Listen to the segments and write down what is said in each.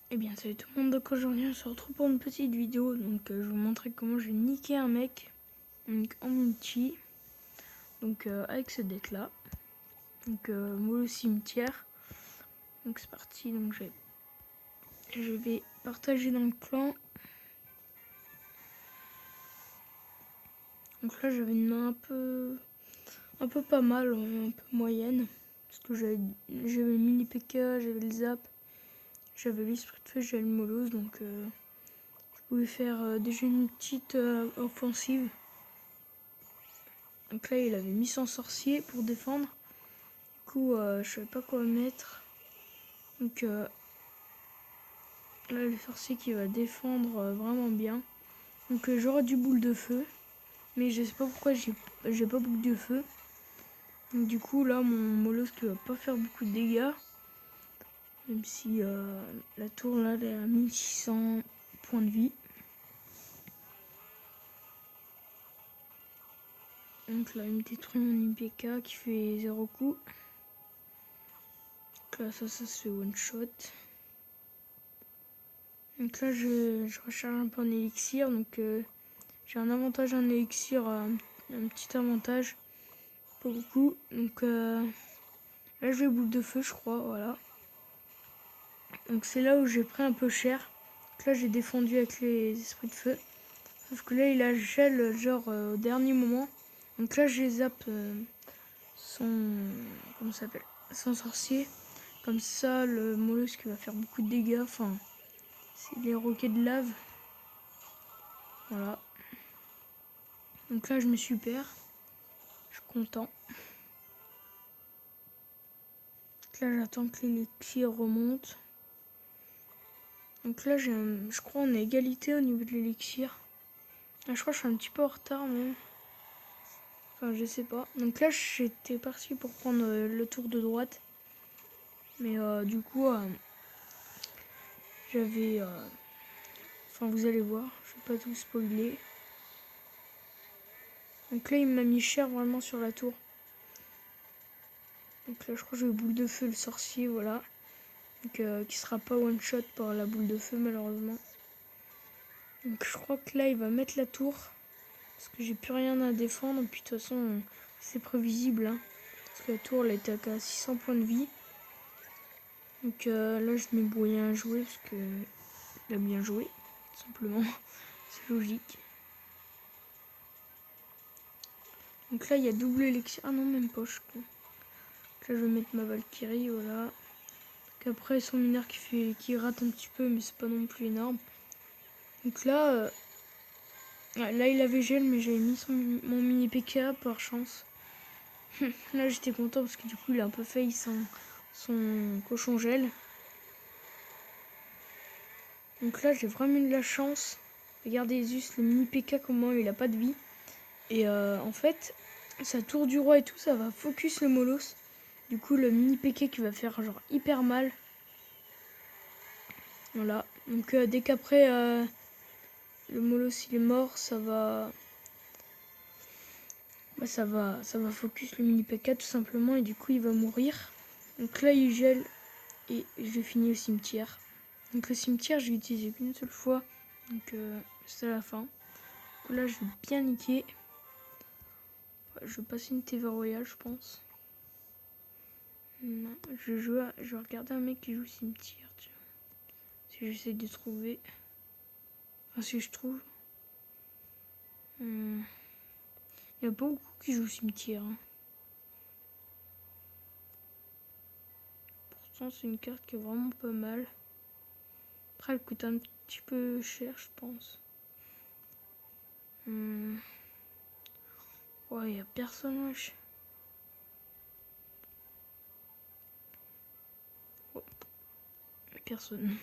Eh bien salut tout le monde, donc aujourd'hui on se retrouve pour une petite vidéo. Donc je vais vous montrer comment j'ai niqué un mec donc, en multi. Donc avec ce deck là. Donc moi au cimetière. Donc c'est parti, donc je vais partager dans le clan. Donc là j'avais une main un peu pas mal, un peu moyenne. Parce que j'avais le mini PK, j'avais le zap, j'avais l'esprit de feu, j'avais le molosse. Donc je pouvais faire déjà une petite offensive. Donc là, il avait mis son sorcier pour défendre. Du coup, je savais pas quoi mettre. Donc là, le sorcier qui va défendre vraiment bien. Donc j'aurai du boule de feu. Mais je sais pas pourquoi j'ai pas boule de feu. Donc du coup, là, mon molosse qui va pas faire beaucoup de dégâts. Même si la tour, là, elle est à 1600 points de vie. Donc là, il me détruit mon IPK qui fait 0 coup. Donc là, ça se fait one shot. Donc là, je recharge un peu en élixir. Donc j'ai un avantage en élixir, un petit avantage. Pas beaucoup. Donc là, je vais boule de feu, je crois. Voilà. Donc c'est là où j'ai pris un peu cher. Donc là, j'ai défendu avec les esprits de feu. Sauf que là, il a gel genre au dernier moment. Donc là, j'ai zappe son. Comment ça s'appelle, son sorcier. Comme ça, le molosse qui va faire beaucoup de dégâts. Enfin, c'est les roquets de lave. Voilà. Donc là, je me suis perdu. Je suis content. Donc là, j'attends que l'élixir remonte. Donc là, je crois on est égalité au niveau de l'élixir. Je crois que je suis un petit peu en retard même. Enfin, je sais pas. Donc là, j'étais parti pour prendre le tour de droite. Mais du coup, j'avais... Enfin, vous allez voir, je vais pas tout spoiler. Donc là, il m'a mis cher vraiment sur la tour. Donc là, je crois que j'ai boule de feu, le sorcier, voilà. Donc, qui sera pas one shot par la boule de feu, malheureusement. Donc je crois que là, il va mettre la tour. Parce que j'ai plus rien à défendre. Puis de toute façon, c'est prévisible. Hein, parce que la tour, elle était à 600 points de vie. Donc là, je mets moyen à jouer. Parce qu'il a bien joué. Tout simplement. C'est logique. Donc là, il y a double élixir. Ah non, même pas, je crois. Donc là, je vais mettre ma Valkyrie. Voilà. Donc après, son mineur qui rate un petit peu. Mais c'est pas non plus énorme. Donc là, là, il avait gel. Mais j'avais mis mon mini PK par chance. Là, j'étais content parce que du coup, il a un peu failli son cochon gel. Donc là, j'ai vraiment eu de la chance. Regardez juste le mini PK, comment il a pas de vie. Et en fait, sa tour du roi et tout, ça va focus le molosse. Du coup, le mini PK qui va faire genre hyper mal. Voilà. Donc dès qu'après le molosse il est mort, ça va focus le mini PK tout simplement. Et du coup, il va mourir. Donc là, il gèle. Et je finis au cimetière. Donc le cimetière, j'ai utilisé qu'une seule fois. Donc c'est à la fin. Là, je vais bien niquer. Je vais passer une TV Royale, je pense. Non, je vais regarder un mec qui joue cimetière. Tiens. Si j'essaie de trouver. Enfin, si je trouve. Il y a pas beaucoup qui jouent cimetière. Hein. Pourtant, c'est une carte qui est vraiment pas mal. Après, elle coûte un petit peu cher, je pense. Ouais, il y a personne, wesh. Oh, personne.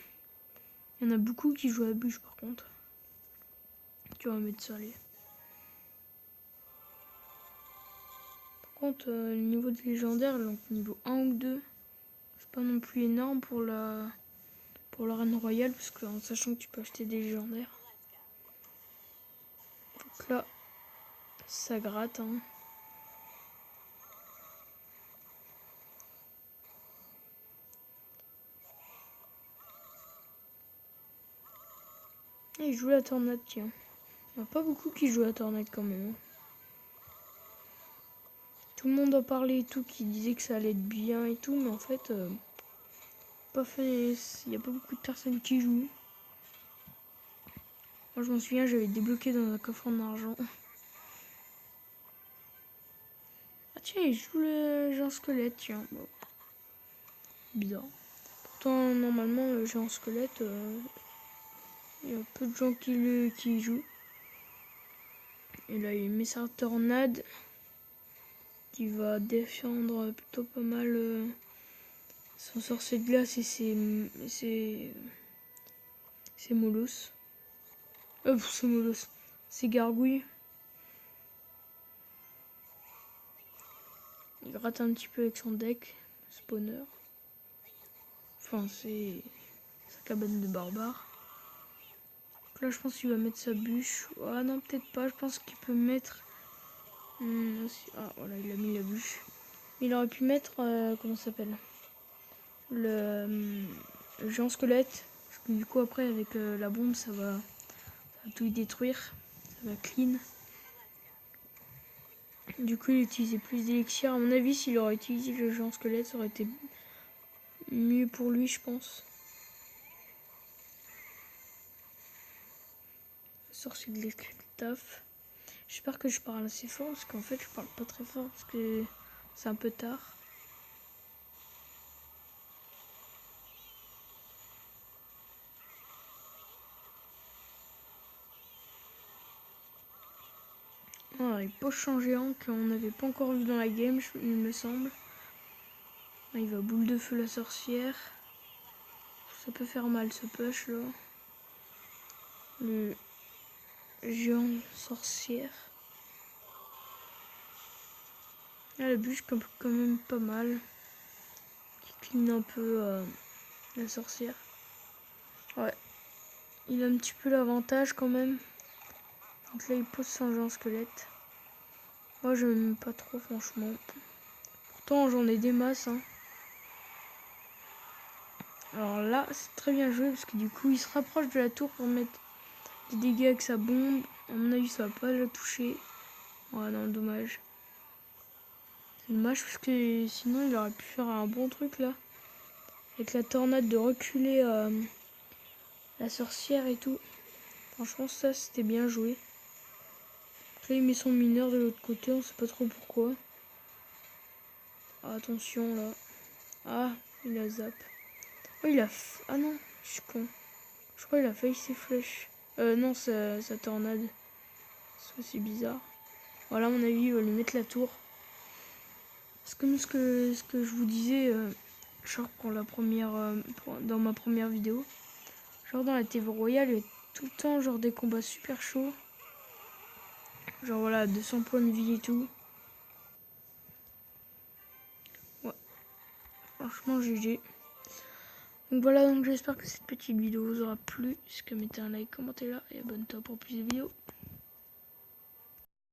Il y en a beaucoup qui jouent à la bûche, par contre. Tu vas mettre ça, les. Par contre, le niveau de légendaire, donc niveau 1 ou 2, c'est pas non plus énorme pour l'arène royale, parce que en sachant que tu peux acheter des légendaires. Donc là, ça gratte. Hein. Et il joue la tornade, tiens. Il n'y en a pas beaucoup qui jouent la tornade quand même. Tout le monde en parlait et tout, qui disait que ça allait être bien et tout, mais en fait, pas fait. Il n'y a pas beaucoup de personnes qui jouent. Moi, je m'en souviens, j'avais débloqué dans un coffre en argent. Ah tiens, il joue le géant squelette, tiens. Bon. Bizarre. Pourtant, normalement, le géant squelette, il y a peu de gens qui y jouent. Et là, il met sa tornade qui va défendre plutôt pas mal son sorcier de glace et ses molosses. C'est molosses. Ses gargouilles. Il gratte un petit peu avec son deck, spawner. Enfin, c'est sa cabane de barbare. Donc là, je pense qu'il va mettre sa bûche. Ah non, peut-être pas. Je pense qu'il peut mettre... Ah, voilà, il a mis la bûche. Il aurait pu mettre... comment ça s'appelle le géant squelette. Parce que du coup, après, avec la bombe, ça va tout y détruire. Ça va clean. Du coup, il utilisait plus d'élixir. À mon avis, s'il aurait utilisé le géant squelette, ça aurait été mieux pour lui, je pense. Sorcier de l'éclave. J'espère que je parle assez fort, parce qu'en fait, je parle pas très fort, parce que c'est un peu tard. Ah, les pochons géants qu'on n'avait pas encore vu dans la game, il me semble. Là, il va boule de feu la sorcière. Ça peut faire mal ce push là. Le géant sorcière. Ah, la bûche quand même pas mal. Qui clean un peu la sorcière. Ouais. Il a un petit peu l'avantage quand même. Donc là il pose son géant squelette. Moi je n'aime pas trop franchement. Pourtant j'en ai des masses. Hein. Alors là c'est très bien joué parce que du coup il se rapproche de la tour pour mettre des dégâts avec sa bombe. À mon avis ça va pas la toucher. Ouais non dommage. C'est dommage parce que sinon il aurait pu faire un bon truc là. Avec la tornade de reculer la sorcière et tout. Franchement ça c'était bien joué. Là il met son mineur de l'autre côté, on sait pas trop pourquoi. Ah, attention là. Ah, il a zap. Oh il a... Ah non, je suis con. Je crois qu'il a failli ses flèches. Non, sa tornade. C'est bizarre. Voilà, à mon avis, il va lui mettre la tour. C'est comme ce que je vous disais, genre pour la première, dans ma première vidéo. Genre dans la TV Royale, il y a tout le temps genre des combats super chauds. Genre voilà, 200 points de vie et tout. Ouais, franchement GG. Donc voilà, donc j'espère que cette petite vidéo vous aura plu. Si vous mettez un like, commentez là et abonnez-toi pour plus de vidéos.